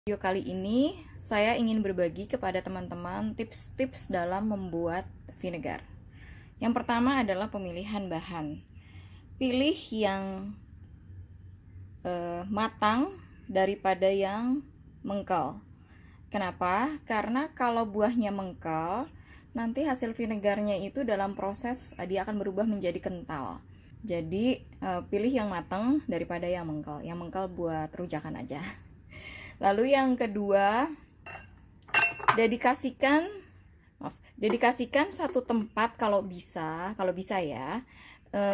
Video kali ini saya ingin berbagi kepada teman-teman tips-tips dalam membuat vinegar. Yang pertama adalah pemilihan bahan. Pilih yang matang daripada yang mengkal. Kenapa? Karena kalau buahnya mengkal, nanti hasil vinegarnya itu dalam proses dia akan berubah menjadi kental. Jadi pilih yang matang daripada yang mengkal. Yang mengkal buat rujakan aja. Lalu yang kedua, dedikasikan satu tempat kalau bisa ya,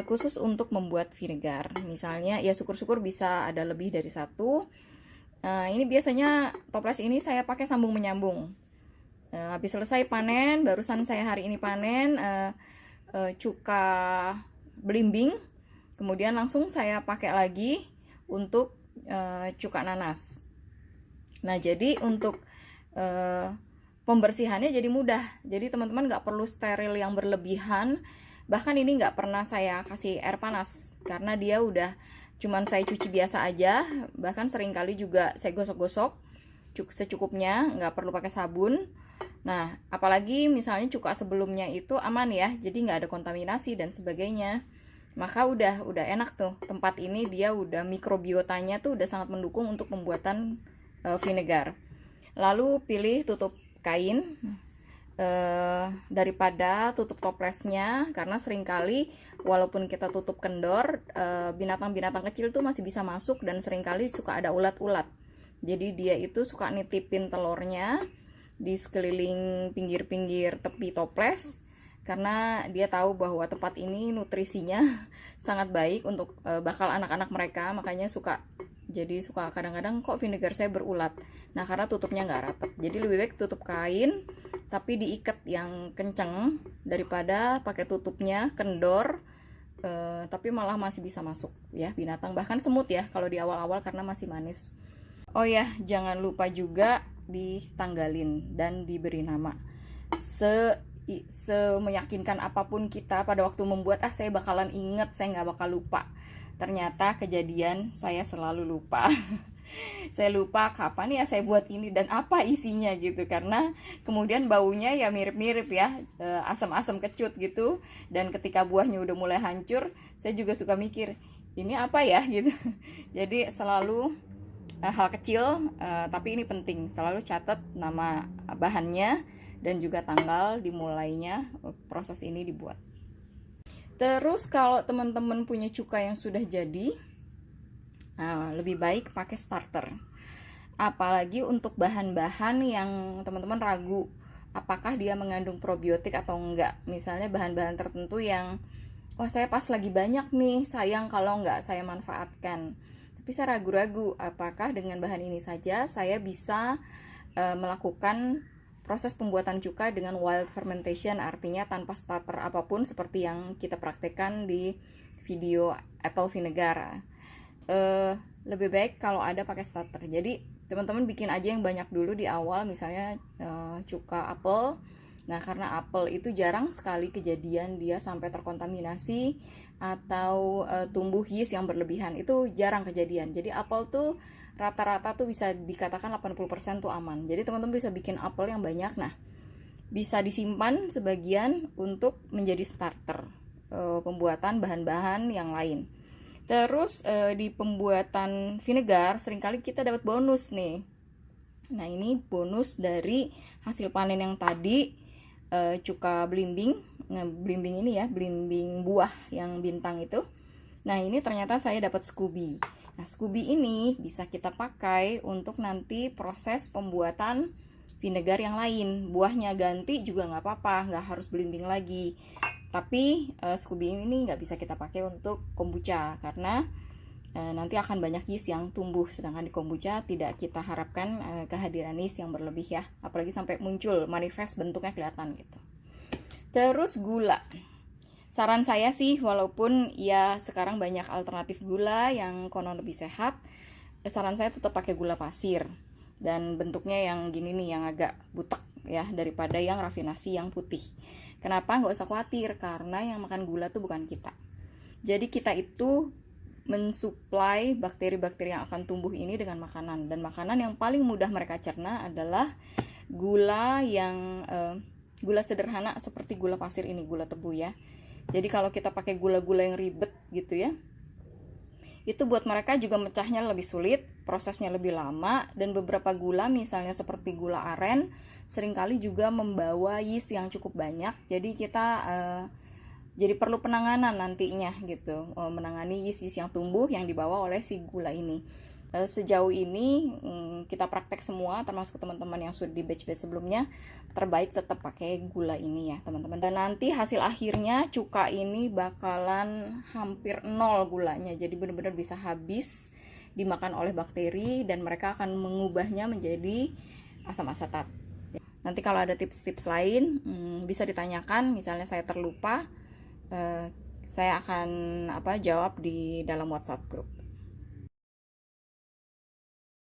khusus untuk membuat vinegar. Misalnya ya syukur-syukur bisa ada lebih dari satu. Ini biasanya toples ini saya pakai sambung menyambung. Habis selesai panen, barusan saya hari ini panen cuka belimbing, kemudian langsung saya pakai lagi untuk cuka nanas. Nah, jadi untuk pembersihannya jadi mudah. Jadi teman-teman nggak perlu steril yang berlebihan. Bahkan ini nggak pernah saya kasih air panas karena dia udah cuman saya cuci biasa aja. Bahkan seringkali juga saya gosok-gosok secukupnya, nggak perlu pakai sabun. Nah, apalagi misalnya cuka sebelumnya itu aman ya, jadi nggak ada kontaminasi dan sebagainya. Maka udah enak tuh. Tempat ini dia udah mikrobiotanya tuh udah sangat mendukung untuk pembuatan vinegar. Lalu pilih tutup kain daripada tutup toplesnya, karena seringkali walaupun kita tutup kendor, binatang-binatang kecil tuh masih bisa masuk dan seringkali suka ada ulat-ulat. Jadi dia itu suka nitipin telurnya di sekeliling pinggir-pinggir tepi toples, karena dia tahu bahwa tempat ini nutrisinya sangat baik untuk bakal anak-anak mereka, makanya suka kadang-kadang kok vinegar saya berulat. Nah, karena tutupnya nggak rapat. Jadi lebih baik tutup kain tapi diikat yang kenceng daripada pakai tutupnya kendor tapi malah masih bisa masuk ya binatang, bahkan semut ya kalau di awal-awal karena masih manis. Oh ya, jangan lupa juga ditanggalin dan diberi nama. Semeyakinkan apapun kita pada waktu membuat, saya bakalan inget, saya nggak bakal lupa. Ternyata kejadian saya selalu lupa. Saya lupa kapan ya saya buat ini dan apa isinya gitu, karena kemudian baunya ya mirip-mirip ya, asam-asam kecut gitu. Dan ketika buahnya udah mulai hancur, saya juga suka mikir ini apa ya gitu. Jadi selalu hal kecil tapi ini penting, selalu catat nama bahannya dan juga tanggal dimulainya proses ini dibuat. Terus kalau teman-teman punya cuka yang sudah jadi, lebih baik pakai starter. Apalagi untuk bahan-bahan yang teman-teman ragu apakah dia mengandung probiotik atau enggak. Misalnya bahan-bahan tertentu yang saya pas lagi banyak nih, sayang kalau enggak saya manfaatkan. Tapi saya ragu-ragu apakah dengan bahan ini saja saya bisa melakukan proses pembuatan cuka dengan wild fermentation, artinya tanpa starter apapun seperti yang kita praktekkan di video apple vinegar. Lebih baik kalau ada pakai starter. Jadi teman-teman bikin aja yang banyak dulu di awal, misalnya cuka apel. Nah, karena apel itu jarang sekali kejadian dia sampai terkontaminasi atau tumbuh yeast yang berlebihan, itu jarang kejadian. Jadi apel tuh rata-rata tuh bisa dikatakan 80% tuh aman. Jadi teman-teman bisa bikin apel yang banyak. Nah, bisa disimpan sebagian untuk menjadi starter pembuatan bahan-bahan yang lain. Terus di pembuatan vinegar seringkali kita dapat bonus nih. Nah, ini bonus dari hasil panen yang tadi, cuka belimbing. Nah, belimbing ini ya, belimbing buah yang bintang itu. Nah, ini ternyata saya dapat Scooby. Nah, Scooby ini bisa kita pakai untuk nanti proses pembuatan vinegar yang lain. Buahnya ganti juga nggak apa-apa, nggak harus belimbing lagi. Tapi Scooby ini nggak bisa kita pakai untuk kombucha karena nanti akan banyak yeast yang tumbuh, sedangkan di kombucha tidak kita harapkan kehadiran yeast yang berlebih ya, apalagi sampai muncul manifest bentuknya kelihatan gitu. Terus gula. Saran saya sih, walaupun ya sekarang banyak alternatif gula yang konon lebih sehat, saran saya tetap pakai gula pasir dan bentuknya yang gini nih, yang agak butek ya, daripada yang rafinasi yang putih. Kenapa? Nggak usah khawatir, karena yang makan gula tuh bukan kita. Jadi kita itu mensuplai bakteri-bakteri yang akan tumbuh ini dengan makanan. Dan makanan yang paling mudah mereka cerna adalah gula yang gula sederhana seperti gula pasir ini, gula tebu ya. Jadi kalau kita pakai gula-gula yang ribet gitu ya, itu buat mereka juga mecahnya lebih sulit, prosesnya lebih lama, dan beberapa gula misalnya seperti gula aren seringkali juga membawa yeast yang cukup banyak. Jadi kita jadi perlu penanganan nantinya gitu, menangani yeast yang tumbuh yang dibawa oleh si gula ini. Sejauh ini kita praktek semua, termasuk teman-teman yang sudah di batch-batch sebelumnya, terbaik tetap pakai gula ini ya teman-teman. Dan nanti hasil akhirnya cuka ini bakalan hampir nol gulanya, jadi benar-benar bisa habis dimakan oleh bakteri dan mereka akan mengubahnya menjadi asam asetat. Nanti kalau ada tips-tips lain bisa ditanyakan, misalnya saya terlupa, saya akan jawab di dalam WhatsApp group.